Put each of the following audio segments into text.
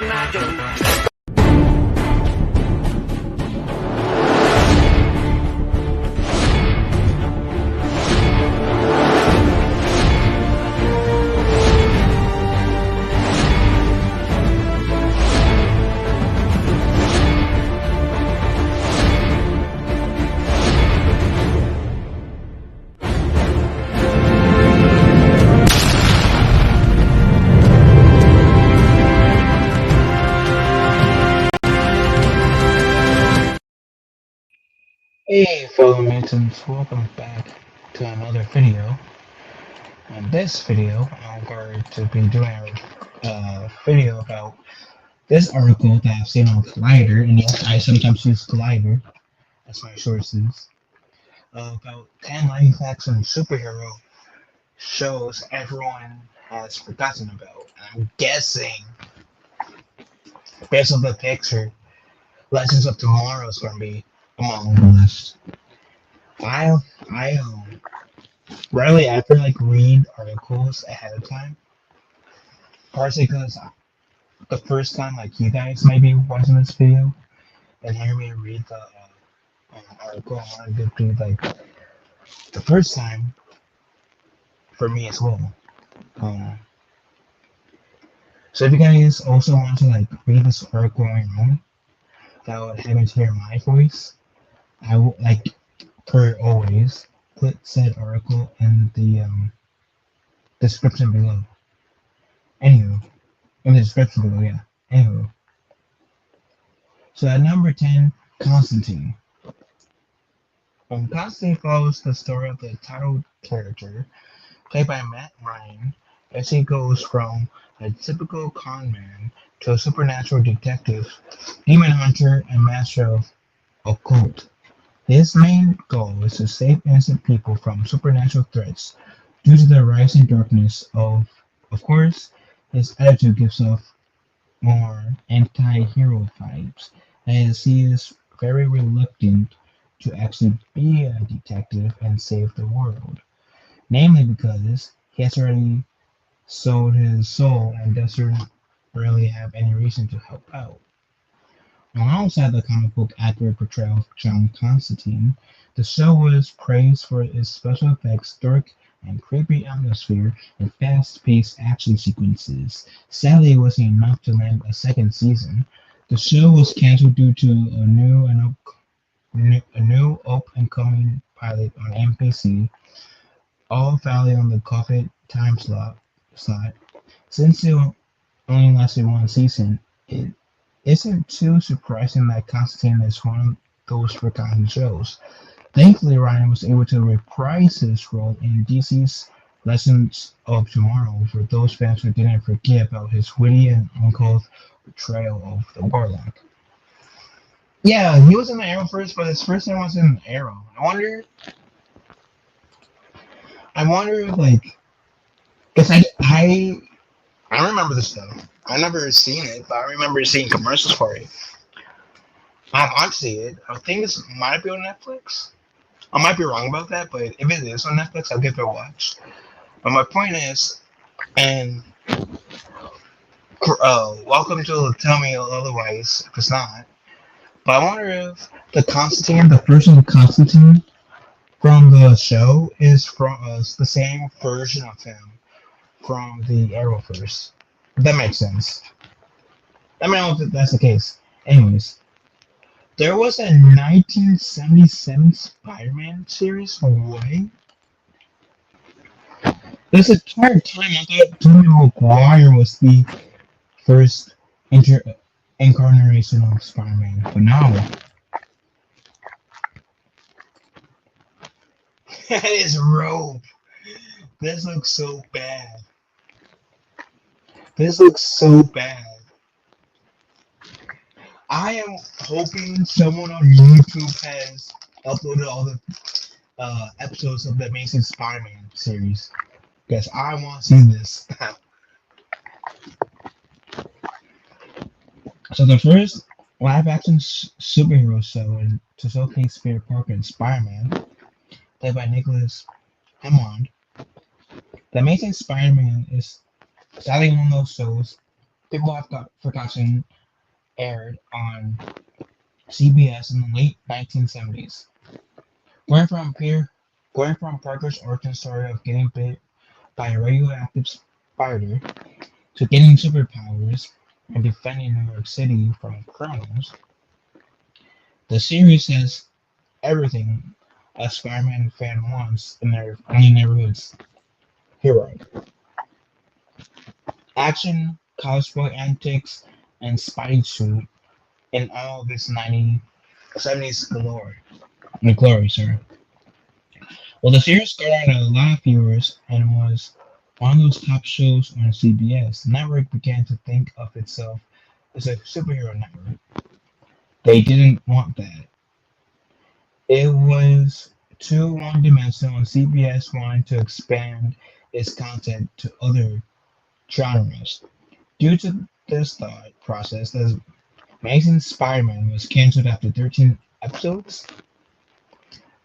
nothing I do. Hey fellow mutants, welcome back to another video. In this video, I'm going to be doing a video about this article that I've seen on Collider, and yes, I sometimes use Collider as my sources, about 10 life action superhero shows everyone has forgotten about. I'm guessing, based on the picture, Legends of Tomorrow is going to be among the list. I, I rarely ever read articles ahead of time. Partially because the first time you guys might be watching this video and hear me read the article, I want to be the first time for me as well. Um, so if you guys also want to read this article on your own, without having to hear my voice, I will per always put said article in the description below. Anywho, in the description below, yeah. Anywho. So at number 10, Constantine. Constantine follows the story of the title character, played by Matt Ryan, as he goes from a typical con man to a supernatural detective, demon hunter, and master of occult. His main goal is to save innocent people from supernatural threats due to the rising darkness of course, his attitude gives off more anti-hero vibes, as he is very reluctant to actually be a detective and save the world. Namely because he has already sold his soul and doesn't really have any reason to help out. Alongside the comic book accurate portrayal of John Constantine, the show was praised for its special effects, dark and creepy atmosphere, and fast-paced action sequences. Sadly, it wasn't enough to land a second season. The show was cancelled due to a new up-and-coming pilot on NBC, all valid on the COVID time slot. Since it only lasted one season, it isn't too surprising that Constantine is one of those forgotten shows. Thankfully, Ryan was able to reprise his role in DC's Legends of Tomorrow for those fans who didn't forget about his witty and uncouth portrayal of the Warlock. Yeah, he was in the Arrow first, but his first name was in Arrow. I wonder if because I remember this though. I never seen it, but I remember seeing commercials for it. I want to see it. I think this might be on Netflix. I might be wrong about that, but if it is on Netflix, I'll give it a watch. But my point is, and welcome to tell me otherwise if it's not. But I wonder if the version of Constantine from the show is from the same version of him from the Arrowverse. If that makes sense. Let me know if that's the case. Anyways, there was a 1977 Spider-Man series. What? This entire time I thought Tobey Maguire was the first incarnation of Spider-Man, but no. His robe. This looks so bad. This looks so bad. I am hoping someone on YouTube has uploaded all the episodes of the Amazing Spider-Man series, because I want to see this. So the first live-action superhero show to showcase Peter Parker and Spider-Man, played by Nicholas Hammond. The Amazing Spider-Man is sadly one of those shows People Have Forgotten aired on CBS in the late 1970s. Going from Peter, going from Parker's origin story of getting bit by a radioactive spider to getting superpowers and defending New York City from criminals, the series has everything a Spider-Man fan wants in their only neighborhood's hero: action, cosplay antics, and Spidey suit in all of its 70s glory. Sorry. Well, the series garnered a lot of viewers and was one of those top shows on CBS. The network began to think of itself as a superhero network. They didn't want that. It was too one-dimensional, and CBS wanted to expand its content to other genres. Due to this thought process, the Amazing Spider-Man was canceled after 13 episodes.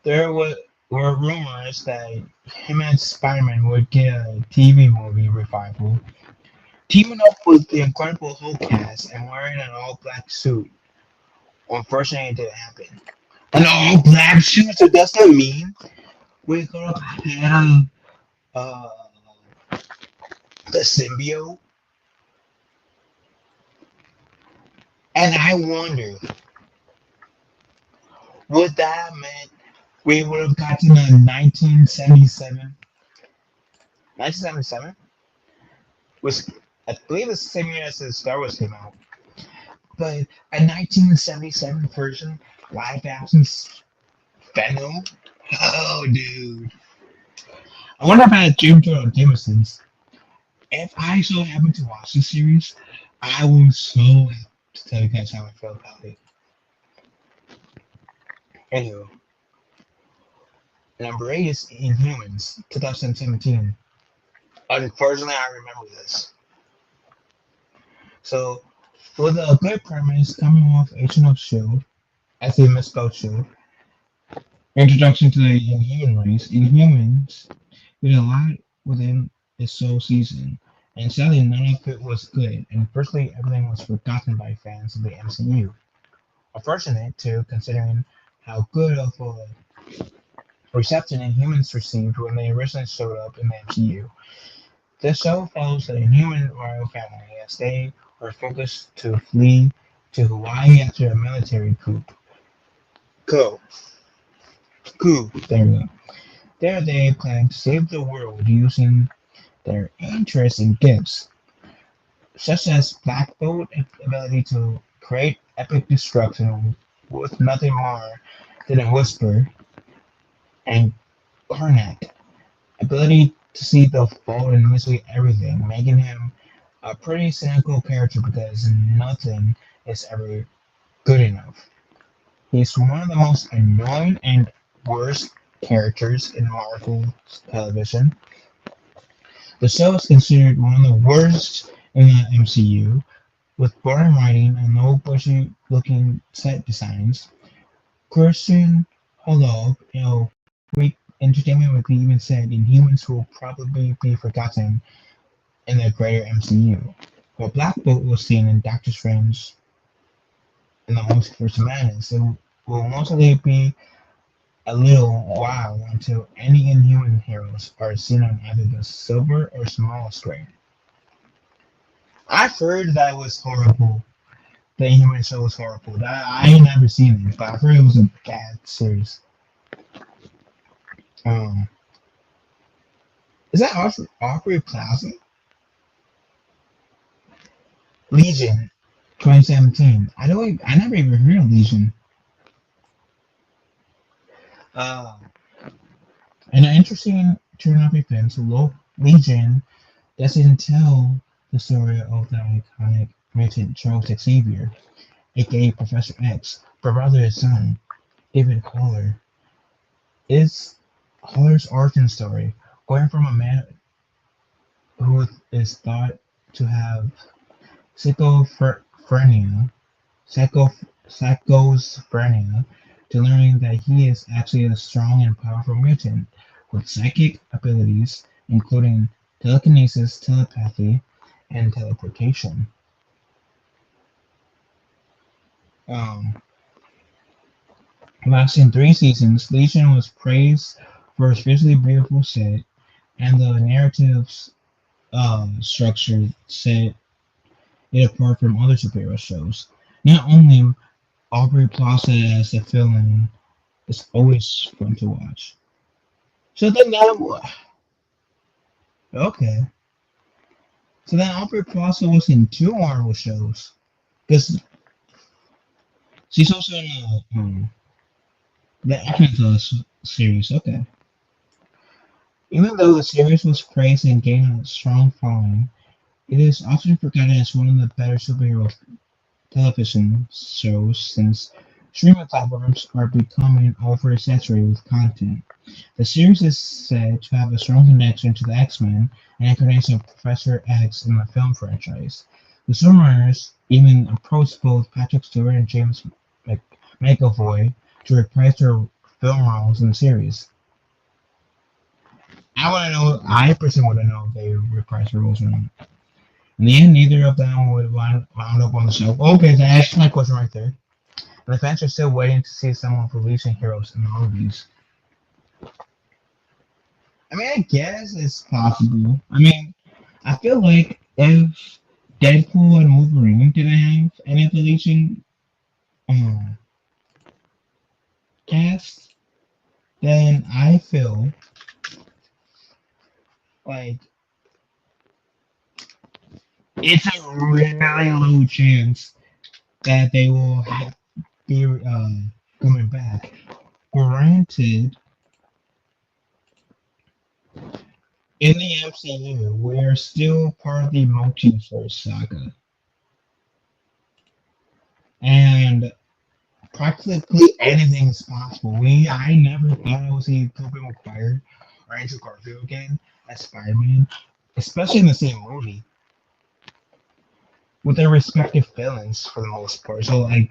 There were rumors that him and Spider-Man would get a TV movie revival, teaming up with the Incredible Hulk cast and wearing an all-black suit. Unfortunately, it didn't happen. An all-black suit? So does that mean we're gonna have uh, the symbiote? And I wonder, would that mean we would have gotten a 1977? 1977 was, I believe, the same year as the Star Wars came out. But a 1977 version, live action Venom? Oh, dude. I wonder about Jim Jordan Jameson's. If I so happen to watch the series, I will so have to tell you guys how I feel about it. Anyway, number 8 is Inhumans, 2017. Unfortunately, I remember this. So, with a good premise coming off Agent of S.H.I.E.L.D., as a misspelled shield, introduction to the Inhuman race, Inhumans did a lot within its sole season, and sadly none of it was good, and virtually everything was forgotten by fans of the MCU. Unfortunate too, considering how good of a reception Inhumans received when they originally showed up in the MCU. This show follows the Inhuman royal family as they are forced to flee to Hawaii after a military coup. Go. Coup. There we go. There they plan to save the world using their interesting gifts, such as Black Bolt's ability to create epic destruction with nothing more than a whisper, and Karnak ability to see the fault in literally everything, making him a pretty cynical character because nothing is ever good enough. He's one of the most annoying and worst characters in Marvel television. The show is considered one of the worst in the MCU, with boring writing and low budget looking set designs. Christian Holog, Entertainment Weekly even said Inhumans will probably be forgotten in the greater MCU. While Black Bolt was seen in Doctor Strange in the Multiverse of Madness, it will mostly be a little while until any Inhuman heroes are seen on either the silver or small screen. I've heard that was horrible. The Inhuman show was horrible. I ain't never seen it, but I've heard it was a bad series. Um, is that Aubrey Plaza? Legion, 2017. I never even heard of Legion. Uh, and an interesting turn of events. Legion doesn't tell the story of the iconic mutant Charles Xavier, aka Professor X, but rather his son, David Haller. Is Haller's origin story, going from a man who is thought to have schizophrenia, schizophrenia, to learning that he is actually a strong and powerful mutant with psychic abilities, including telekinesis, telepathy, and teleportation. Um, lasting 3 seasons, Legion was praised for its visually beautiful set and the narrative's structure set it apart from other superhero shows. Not only Aubrey Plaza as the villain is always fun to watch. So then that okay. So then Aubrey Plaza was in 2 Marvel shows because she's also in the X-Men series. Okay. Even though the series was praised and gained a strong following, it is often forgotten as one of the better superhero television shows since streaming platforms are becoming oversaturated with content. The series is said to have a strong connection to the X-Men and incarnation of Professor X in the film franchise. The showrunners even approached both Patrick Stewart and James McAvoy to reprise their film roles in the series. I personally want to know if they reprised their roles or not. In the end, neither of them would wound up on the show. Okay, that answers my question right there. And the fans are still waiting to see some of the recent heroes in the movies. I mean, I guess it's possible. I mean, I feel like if Deadpool and Wolverine didn't have any of the Legion um, cast, then I feel like it's a really low chance that they will be coming back. Granted, in the MCU, we're still part of the multiverse saga, and practically anything is possible. I never thought I would see Tobey Maguire or Andrew Garfield again as Spider-Man, especially in the same movie with their respective villains for the most part. So, like,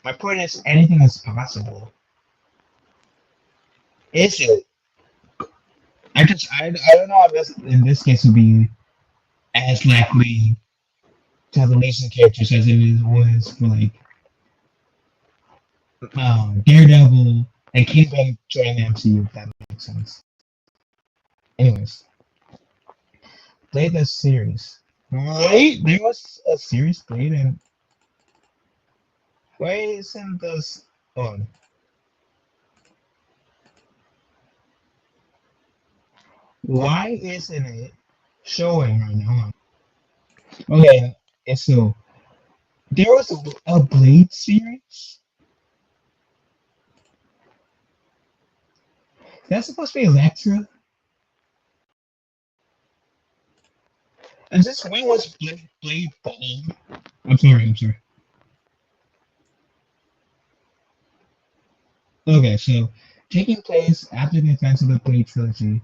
my point is, anything is possible. Is it? I don't know if this in this case would be as likely to have the Legion characters as was for like Daredevil and Kingpin joining the MCU. If that makes sense. Anyways, play the series. Wait, there was a series played, and why isn't this on? Why isn't it showing right now? Okay, and so there was a Blade series. That's supposed to be Electra. And this when was Blade Ball? I'm sorry, I'm sorry. Okay, so taking place after the events of the Blade trilogy.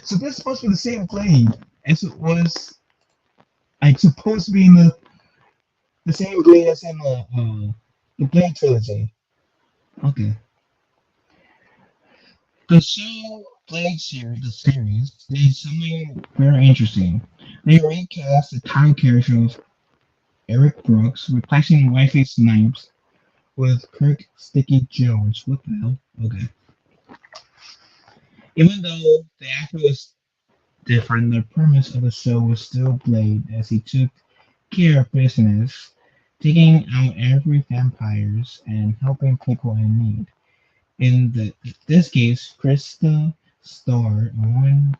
So this is supposed to be the same Blade as it was like supposed to be in the same Blade as in the Blade trilogy. Okay. The show Blade series, the series, did something very interesting. They recast the title character of Eric Brooks, replacing Wifey Snipes with Kirk Sticky Jones. What the hell? Okay. Even though the actor was different, the premise of the show was still Blade as he took care of business, taking out every vampires and helping people in need. This case, Krista Starr, a woman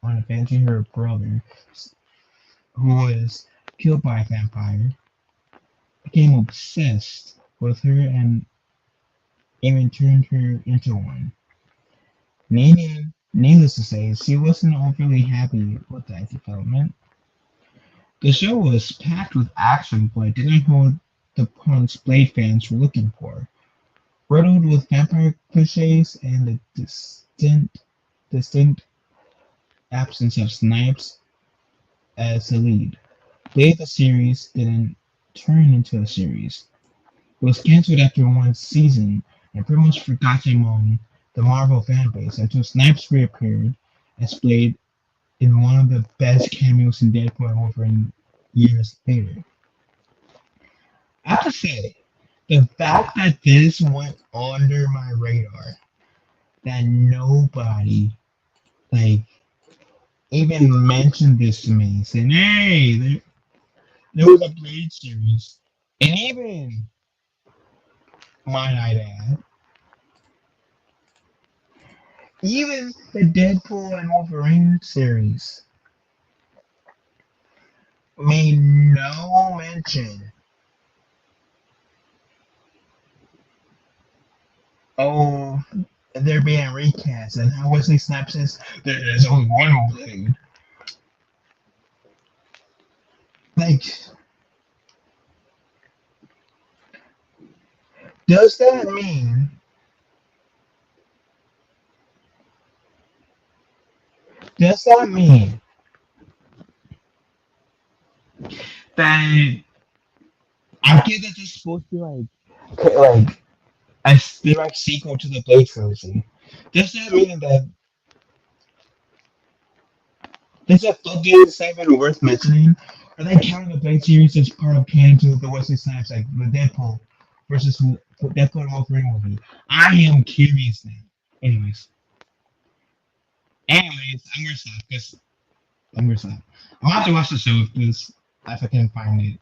on avenging her brother, who was killed by a vampire, became obsessed with her and even turned her into one. Needless to say, she wasn't overly happy with that development. The show was packed with action, but didn't hold the punch Blade fans were looking for. Riddled with vampire cliches and the distinct absence of Snipes as the lead, Blade the series didn't turn into a series. It was cancelled after 1 season and pretty much forgotten among the Marvel fanbase until Snipes reappeared as Blade in one of the best cameos in Deadpool and Wolverine years later. I have to say, The fact that this went under my radar, that nobody like even mentioned this to me, saying, "Hey, there was a Blade series," and even might I add, even the Deadpool and Wolverine series made no mention. Oh, they're being recast, and how Wesley Snipes says there's only one Blade. Like, does that mean? Does that mean that I get that this is supposed to be like a direct sequel to the Blade trilogy? Does that mean that there's a fucking segment worth mentioning? Are they counting the Blade series as part of canon to the Wesley Snipes, like the Deadpool versus Deadpool and Wolverine movie? I am curious now. Anyways, I'm gonna stop because I'm gonna stop. I'll have to watch the show if I can find it.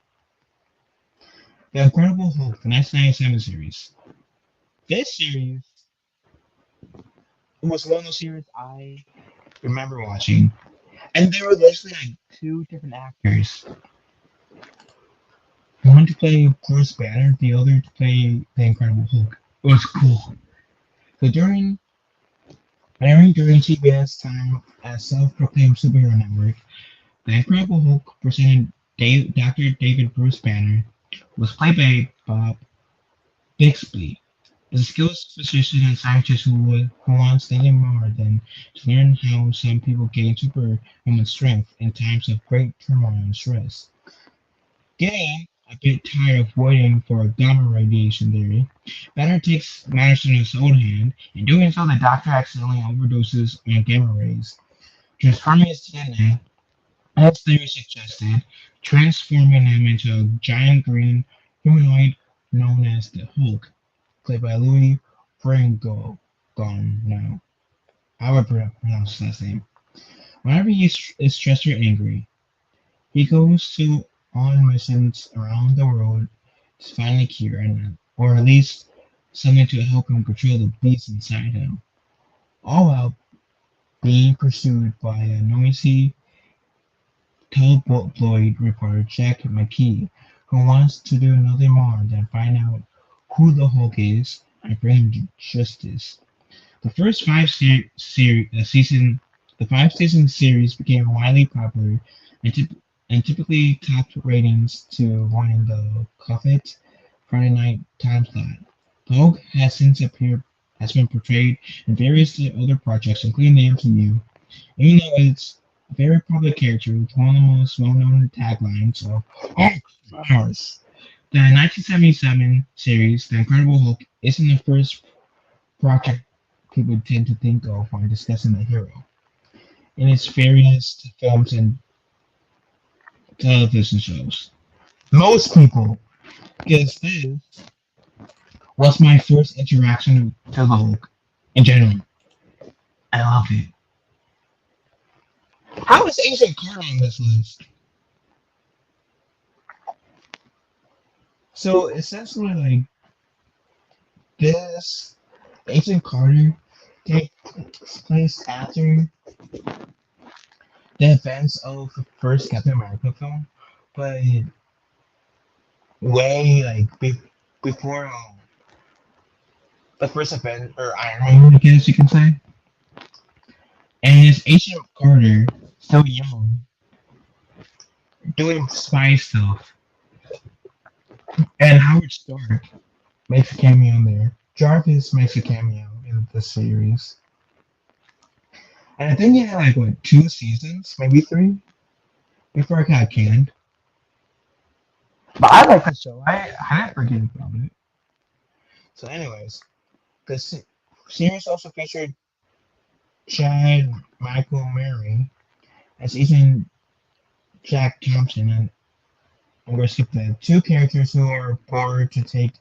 The Incredible Hulk, the 1997 series. This series was one of those series I remember watching, and there were literally like two different actors. One to play Bruce Banner, the other to play the Incredible Hulk. It was cool. So during CBS time as self-proclaimed superhero network, the Incredible Hulk presented Dr. David Bruce Banner was played by Bob Bixby. Is a skilled physician and scientist who wants nothing more than to learn how some people gain superhuman strength in times of great turmoil and stress. Getting a bit tired of waiting for gamma radiation theory, Banner takes matters in his own hand. In doing so, the doctor accidentally overdoses on gamma rays, transforming his DNA, as theory suggested, transforming him into a giant green humanoid known as the Hulk, played by Louis Franco. Gone now. I would pronounce his last name. Whenever he is stressed or angry, he goes to on missions around the world to find a cure, or at least something to help him control the beast inside him, all while being pursued by a noisy tabloid reporter Jack McKee, who wants to do nothing more than find out who the Hulk is and bring him to justice. The first season, the 5 season series became widely popular and, typically topped ratings to win the coveted Friday night time slot. The Hulk has been portrayed in various other projects, including the MCU, even though it's a very popular character with one of the most well-known taglines of Hulk Smash. The 1977 series, The Incredible Hulk, isn't the first project people tend to think of when discussing the hero. In its various films and television shows. Most people guess this was my first interaction to the Hulk in general. I love it. How is Agent Carter on this list? So essentially, like this, Agent Carter takes place after the events of the first Captain America film, but way before the first event or Iron Man, I guess you can say. And it's Agent Carter, still young, doing spy stuff. And Howard Stark makes a cameo in there. Jarvis makes a cameo in the series. And I think it had like what 2 seasons, maybe 3, before it got canned. But I like the show. I didn't forget about it. So, anyways, the series also featured Chad Michael Murray as Agent Jack Thompson, and I'm going to skip that. Two characters who are bored to take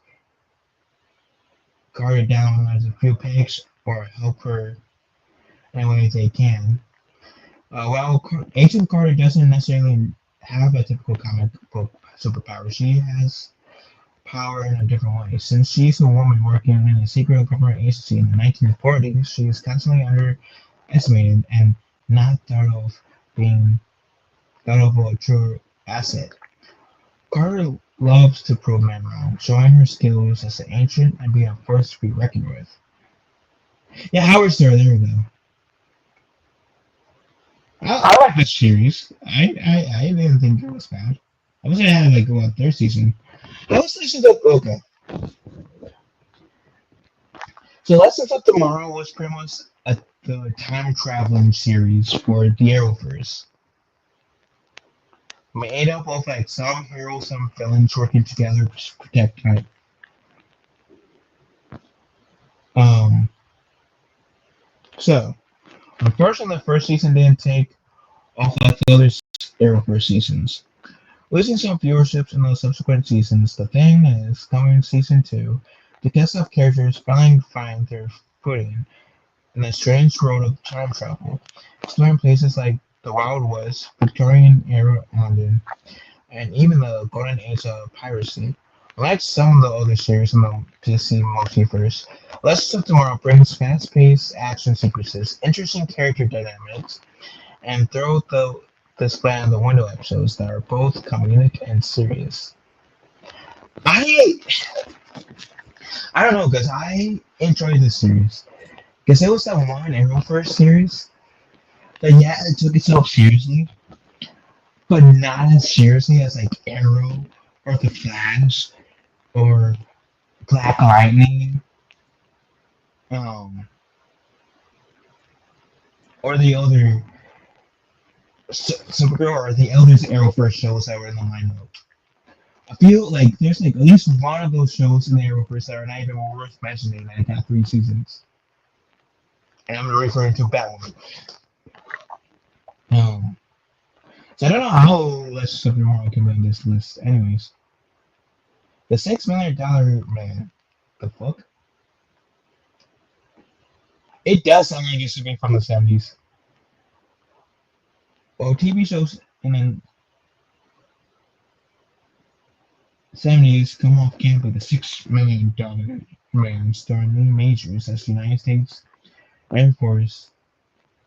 Carter down as a few pegs or help her any way they can. While Agent Carter doesn't necessarily have a typical comic book superpower, she has power in a different way. Since she's a woman working in a secret government agency in the 1940s, she is constantly underestimated and not being thought of a true asset. Carter loves to prove men wrong, showing her skills as an agent and being a force to be reckoned with. Yeah, Howard Stern, there we go. I like this series. I didn't think it was bad. I wish I had like what third season. I was listening to okay. So Lessons of Tomorrow was pretty much the time traveling series for the Arrowverse. Made up of like some heroes, some villains working together to protect time. Um, so unfortunately, the first season didn't take off like the other Arrowverse seasons, losing some viewerships in the subsequent seasons. The thing is, coming season two, the cast of characters finally find their footing in the strange world of time travel, exploring places like the Wild West, Victorian era London, and even the golden age of piracy. Unlike some of the other series in the DC multiverse, Legends of Tomorrow brings fast-paced action sequences, interesting character dynamics, and throw the display on the window episodes that are both comedic and serious. I I don't know because I enjoyed this series because it was that one Arrowverse series that yeah it took itself seriously, but not as seriously as like Arrow or The Flash or Black Lightning, um, or the other Supergirl or the other Arrowverse shows that were in the lineup. I feel like there's like at least one of those shows in the Arrowverse that are not even worth mentioning that got three seasons. And I'm referring to Batwoman. Um, so I don't know how Let's Something More came on this list. Anyways, the $6 million man. The fuck? It does sound like it should be from the 70s. Well, TV shows in the 70s come off camp with a $6 million man starring Lee Majors as the United States Air Force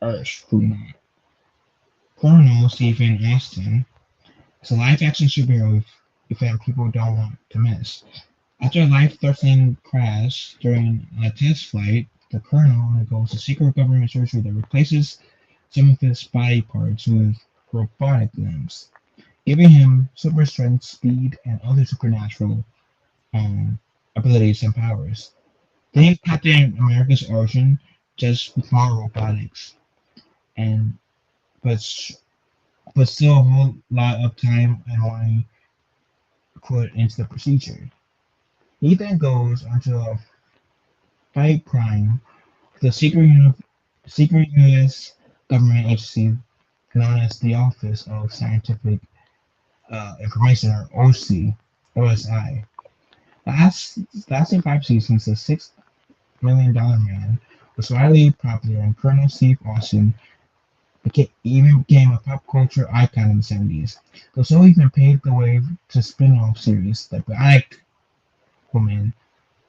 astronaut. Colonel Stephen Austin is a live-action superhero event people don't want to miss. After a life-threatening crash during a test flight, the Colonel undergoes a secret government surgery that replaces some of his body parts with robotic limbs, giving him super strength, speed, and other supernatural um, abilities and powers. Think Captain America's origin, just with more robotics, and but but still a whole lot of time and money put into the procedure. He then goes onto a fight crime with the secret U.S. government agency known as the Office of Scientific Information, or OSI. Last lasting 5 seasons, the $6 million man was widely popular, and Colonel Steve Austin even became a pop culture icon in the 70s. The show even paved the way to spin-off series The Black Woman,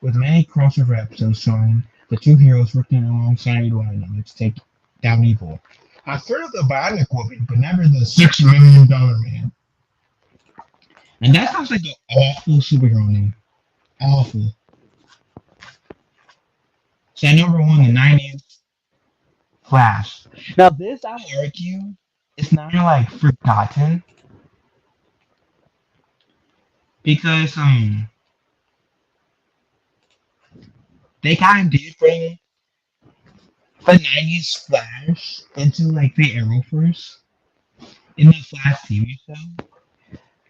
with many crossover episodes showing the two heroes working alongside one another to take down evil. I've heard of the Bionic Woman, but never the $6 million man. And that sounds like an awful superhero name. Awful. So number one, the 90s Flash. Now this I argue is not like forgotten because they kind of did bring the 90s Flash into like the Arrowverse in the Flash TV show.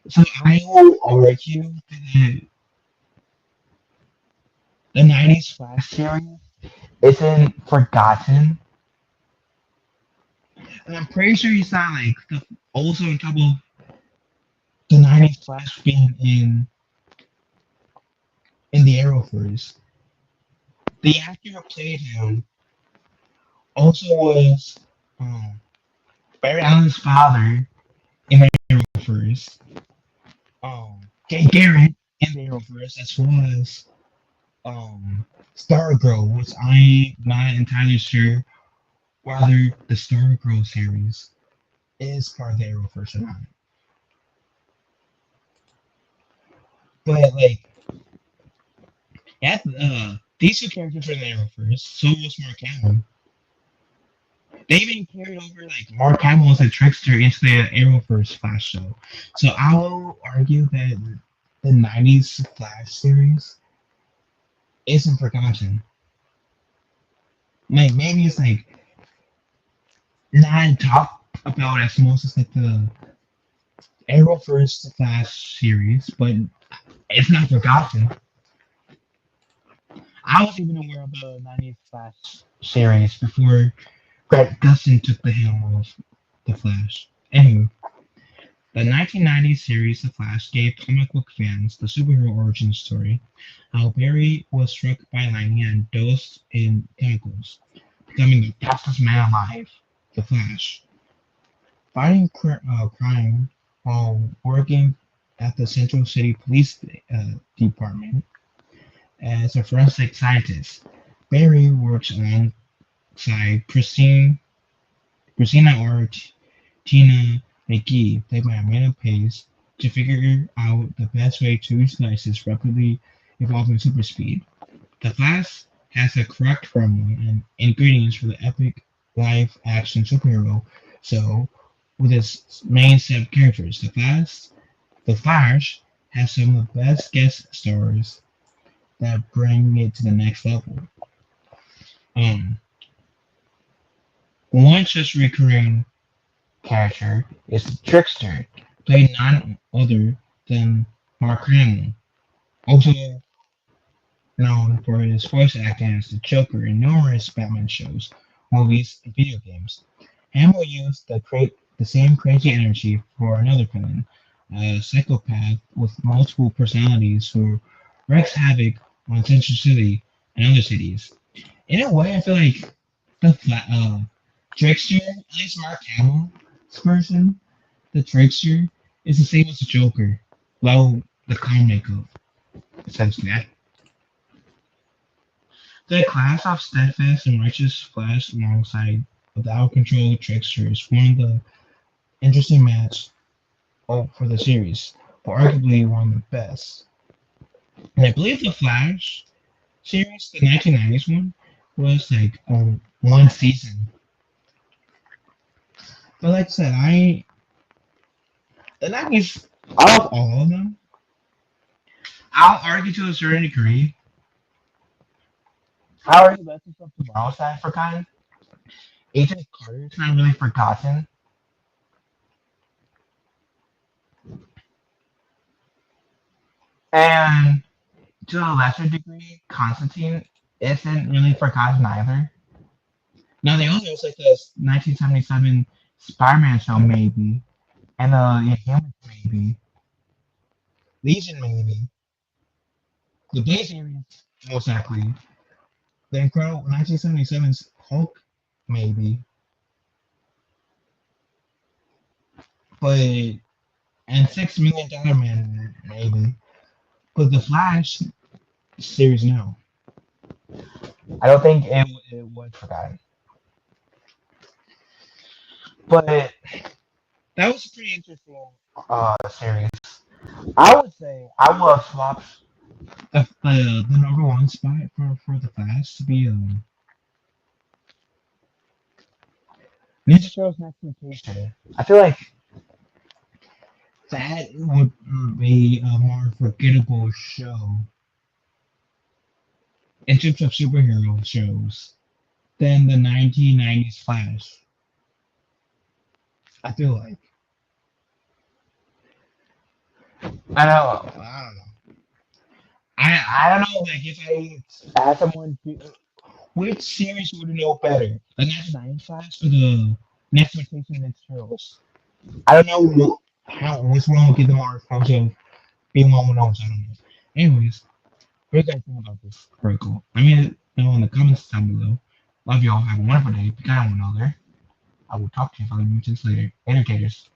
So I will argue that the 90s Flash series isn't forgotten. And I'm pretty sure he's not like also on top of the 90s Flash being in the Arrowverse. The actor who played him also was um, Barry Allen's father in the Arrowverse, Jay Garrett in the Arrowverse, as well as Stargirl, which I'm not entirely sure whether the Stargirl series is part of the Arrowverse or not. But like, these two characters were in the Arrowverse. So was Mark Hamill. They even carried over like Mark Hamill as a trickster into the Arrowverse Flash show. So I will argue that the '90s Flash series isn't forgotten. Like maybe it's like not talked about as much as like the Arrowverse Flash series, but it's not forgotten. I was even aware of the '90s Flash series before Grant Gustin took the helm of the Flash. Anywho, the 1990s series The Flash gave comic book fans the superhero origin story, how Barry was struck by lightning and dosed in chemicals, becoming the fastest man alive, The Flash. Fighting crime while working at the Central City Police Department as a forensic scientist, Barry works alongside Christina or Tina McGee, played by Amanda Pace, to figure out the best way to utilize his rapidly evolving super speed. The Flash has the correct formula and ingredients for the epic live-action superhero show with its main set of characters. The Flash has some of the best guest stars that bring it to the next level. Um, One such recurring character is the Trickster, played none other than Mark Hamill, also known for his voice acting as the Joker in numerous Batman shows, movies, and video games. Hamill used the same crazy energy for another villain, a psychopath with multiple personalities who wreaks havoc on Central City and other cities. In a way, I feel like the Trickster, at least Mark Hamill's version, the Trickster, is the same as the Joker, well, the clown makeup, essentially. The class of steadfast and righteous Flash alongside the out-of-control Trickster is one of the interesting match for the series, but arguably one of the best. And I believe the Flash series, the 1990s one, was like one season. But like I said, the 90s, out of all of them, I'll argue to a certain degree. I'll argue Legends of Tomorrow's not forgotten. Agent Carter's not really forgotten. And to a lesser degree, Constantine isn't really forgotten either. Now the others, like the 1977 Spider-Man show, maybe, and the Inhumans, maybe, Legion, maybe, the Blade series, most likely, the Incredible 1977's Hulk, maybe, but and $6 Million Man, maybe, but the Flash series, no, I don't think it was forgotten. But that was a pretty interesting series. I would say I would have swapped the number one spot for the Flash to be Ninja Turtles Next Mutation. I feel like that would be a more forgettable show in terms of superhero shows than the 1990s Flash. I feel like. I don't know. I don't know. Like if I ask someone, which series would you know better, the 1990s Flash or the Next Mutation Ninja Turtles? I don't know how which one will get the more exposure being one who knows. I don't know. Anyways, what do you guys think about this article? I mean, know in the comments down below. Love y'all. Have a wonderful day. Be kind to one another. I will talk to you fellow mutants later. Entertainers.